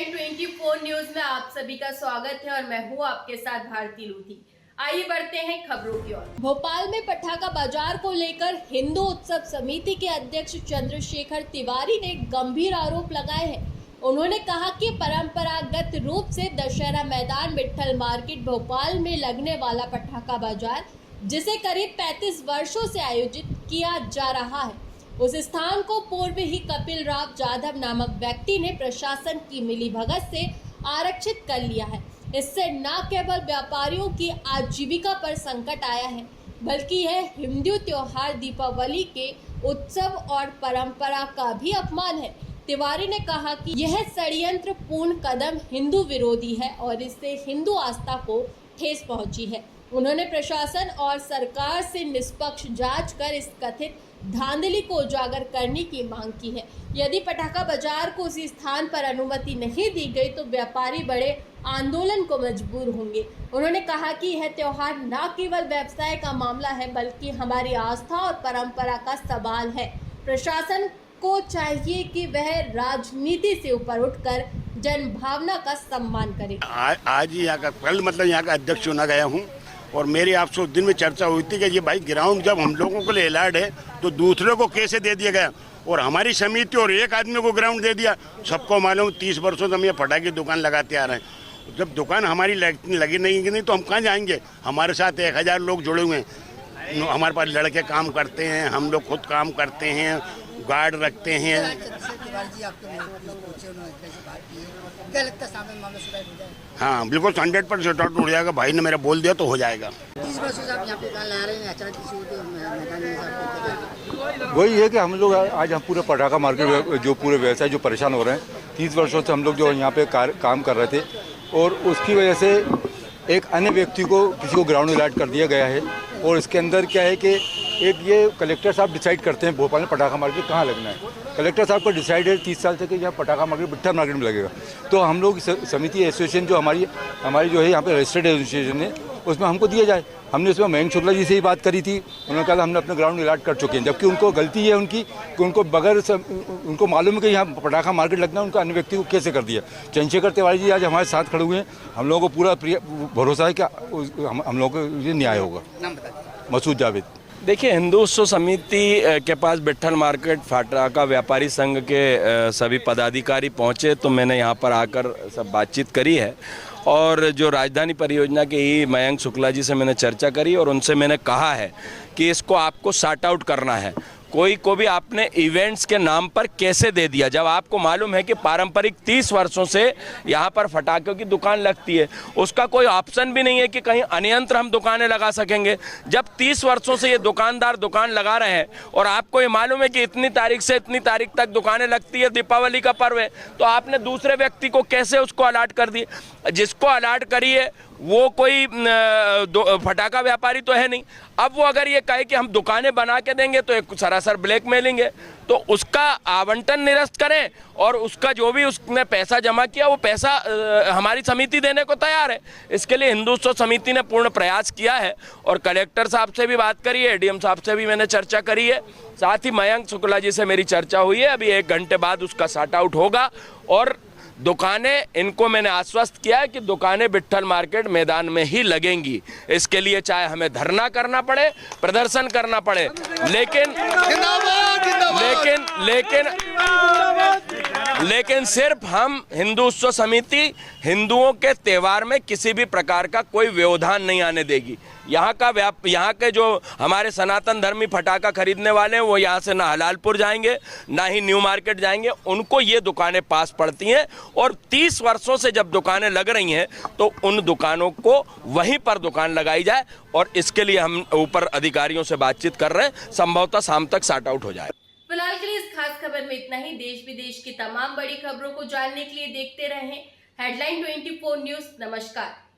Headline 24 news में आप सभी का स्वागत है और मैं हूं आपके साथ भारती लूथी। आइए बढ़ते हैं खबरों की ओर। भोपाल में पटाखा बाजार को लेकर हिंदू उत्सव समिति के अध्यक्ष चंद्रशेखर तिवारी ने गंभीर आरोप लगाए हैं। उन्होंने कहा कि परंपरागत रूप से दशहरा मैदान विट्ठल मार्केट भोपाल में लगने वाला पटाखा बाजार, जिसे करीब 35 वर्षों से आयोजित किया जा रहा है, उस स्थान को पूर्व ही कपिल राव जाधव नामक व्यक्ति ने प्रशासन की मिलीभगत से आरक्षित कर लिया है। इससे न केवल व्यापारियों की आजीविका पर संकट आया है, बल्कि यह हिंदू त्योहार दीपावली के उत्सव और परंपरा का भी अपमान है। तिवारी ने कहा कि यह षड्यंत्रपूर्ण कदम हिंदू विरोधी है और इससे हिंदू आस्था को ठेस पहुंची है। उन्होंने प्रशासन और सरकार से निष्पक्ष जांच कर इस कथित धांधली को उजागर करने की मांग की है। यदि पटाखा बाजार को उसी स्थान पर अनुमति नहीं दी गई तो व्यापारी बड़े आंदोलन को मजबूर होंगे। उन्होंने कहा कि यह त्योहार न केवल व्यवसाय का मामला है, बल्कि हमारी आस्था और परंपरा का सवाल है। प्रशासन को चाहिए कि वह राजनीति से ऊपर उठकर जनभावना का सम्मान करे। आज यहाँ का कल यहाँ का अध्यक्ष चुना गया हूँ और मेरी आपसे उस दिन में चर्चा हुई थी कि ये भाई ग्राउंड जब हम लोगों के लिए अलर्ट है तो दूसरे को कैसे दे दिया गया, और हमारी समिति और एक आदमी को ग्राउंड दे दिया। सबको मालूम 30 वर्षों से हम ये पटाखे की दुकान लगाते आ रहे हैं। जब दुकान हमारी लगी नहीं तो हम कहाँ जाएंगे। हमारे साथ 1000 लोग जुड़े हुए हैं। हमारे पास लड़के काम करते हैं, हम लोग खुद काम करते हैं, गार्ड रखते हैं। हाँ बिल्कुल 100% आउट हो जाएगा। भाई ने मेरा बोल दिया तो हो जाएगा। वही है कि हम लोग आज हम पूरे पटाखा मार्केट जो पूरे व्यवसाय जो परेशान हो रहे हैं, 30 वर्षों से हम लोग जो यहाँ पे काम कर रहे थे और उसकी वजह से एक अन्य व्यक्ति को किसी को ग्राउंड अलॉट कर दिया गया है। और इसके अंदर क्या है कि एक ये कलेक्टर साहब डिसाइड करते हैं भोपाल में पटाखा मार्केट कहाँ लगना है। कलेक्टर साहब को डिसाइड है 30 साल से कि यहाँ पटाखा मार्केट विट्ठल मार्केट में लगेगा। तो हम लोग समिति एसोसिएशन जो हमारी जो है यहाँ पे रजिस्टर्ड एसोसिएशन है, उसमें हमको दिया जाए। हमने उसमें मयंक शुक्ला जी से ही बात करी थी। उन्होंने कहा हमने अपने ग्राउंड अलॉट कर चुके हैं, जबकि उनको गलती है उनकी कि उनको बगैर उनको मालूम है कि यहाँ पटाखा मार्केट लगना है, उनका अन्य व्यक्ति को कैसे कर दिया। चंद्रशेखर तिवारी जी आज हमारे साथ खड़े हुए हैं। हम लोगों को पूरा भरोसा है कि हम लोगों को ये न्याय होगा। मसूद जावेद। देखिए, हिंदू उत्सव समिति के पास विट्ठल मार्केट पटाखा व्यापारी संघ के सभी पदाधिकारी पहुंचे तो मैंने यहां पर आकर सब बातचीत करी है और जो राजधानी परियोजना के ही मयंक शुक्ला जी से मैंने चर्चा करी और उनसे मैंने कहा है कि इसको आपको सॉर्ट आउट करना है। कोई को भी आपने इवेंट्स के नाम पर कैसे दे दिया, जब आपको मालूम है कि पारंपरिक 30 वर्षों से यहाँ पर पटाखों की दुकान लगती है। उसका कोई ऑप्शन भी नहीं है कि कहीं अन्यंत्र हम दुकानें लगा सकेंगे। जब 30 वर्षों से ये दुकानदार दुकान लगा रहे हैं और आपको ये मालूम है कि इतनी तारीख से इतनी तारीख तक दुकानें लगती है, दीपावली का पर्व है, तो आपने दूसरे व्यक्ति को कैसे उसको अलॉट कर दिए। जिसको अलॉट करिए वो कोई पटाखा व्यापारी तो है नहीं। अब वो अगर ये कहे कि हम दुकानें बना के देंगे तो एक सरासर ब्लैकमेलिंग है। तो उसका आवंटन निरस्त करें और उसका जो भी उसने पैसा जमा किया वो पैसा हमारी समिति देने को तैयार है। इसके लिए हिंदू उत्सव समिति ने पूर्ण प्रयास किया है और कलेक्टर साहब से भी बात करी है, एडीएम साहब से भी मैंने चर्चा करी है, साथ ही मयंक शुक्ला जी से मेरी चर्चा हुई है। अभी 1 घंटे बाद उसका सॉर्ट आउट होगा और दुकानें, इनको मैंने आश्वस्त किया है कि दुकानें विट्ठल मार्केट मैदान में ही लगेंगी। इसके लिए चाहे हमें धरना करना पड़े, प्रदर्शन करना पड़े, लेकिन सिर्फ हम हिंदू उत्सव समिति हिंदुओं के त्यौहार में किसी भी प्रकार का कोई व्यवधान नहीं आने देगी। यहाँ के जो हमारे सनातन धर्मी पटाखा खरीदने वाले हैं वो यहाँ से ना हलालपुर जाएंगे ना ही न्यू मार्केट जाएंगे। उनको ये दुकानें पास पड़ती हैं और 30 वर्षों से जब दुकानें लग रही हैं तो उन दुकानों को वहीं पर दुकान लगाई जाए और इसके लिए हम ऊपर अधिकारियों से बातचीत कर रहे हैं। संभवतः शाम तक सॉर्ट आउट हो जाए। फिलहाल के लिए इस खास खबर में इतना ही। देश विदेश की तमाम बड़ी खबरों को जानने के लिए देखते रहें हेडलाइन 24 न्यूज। नमस्कार।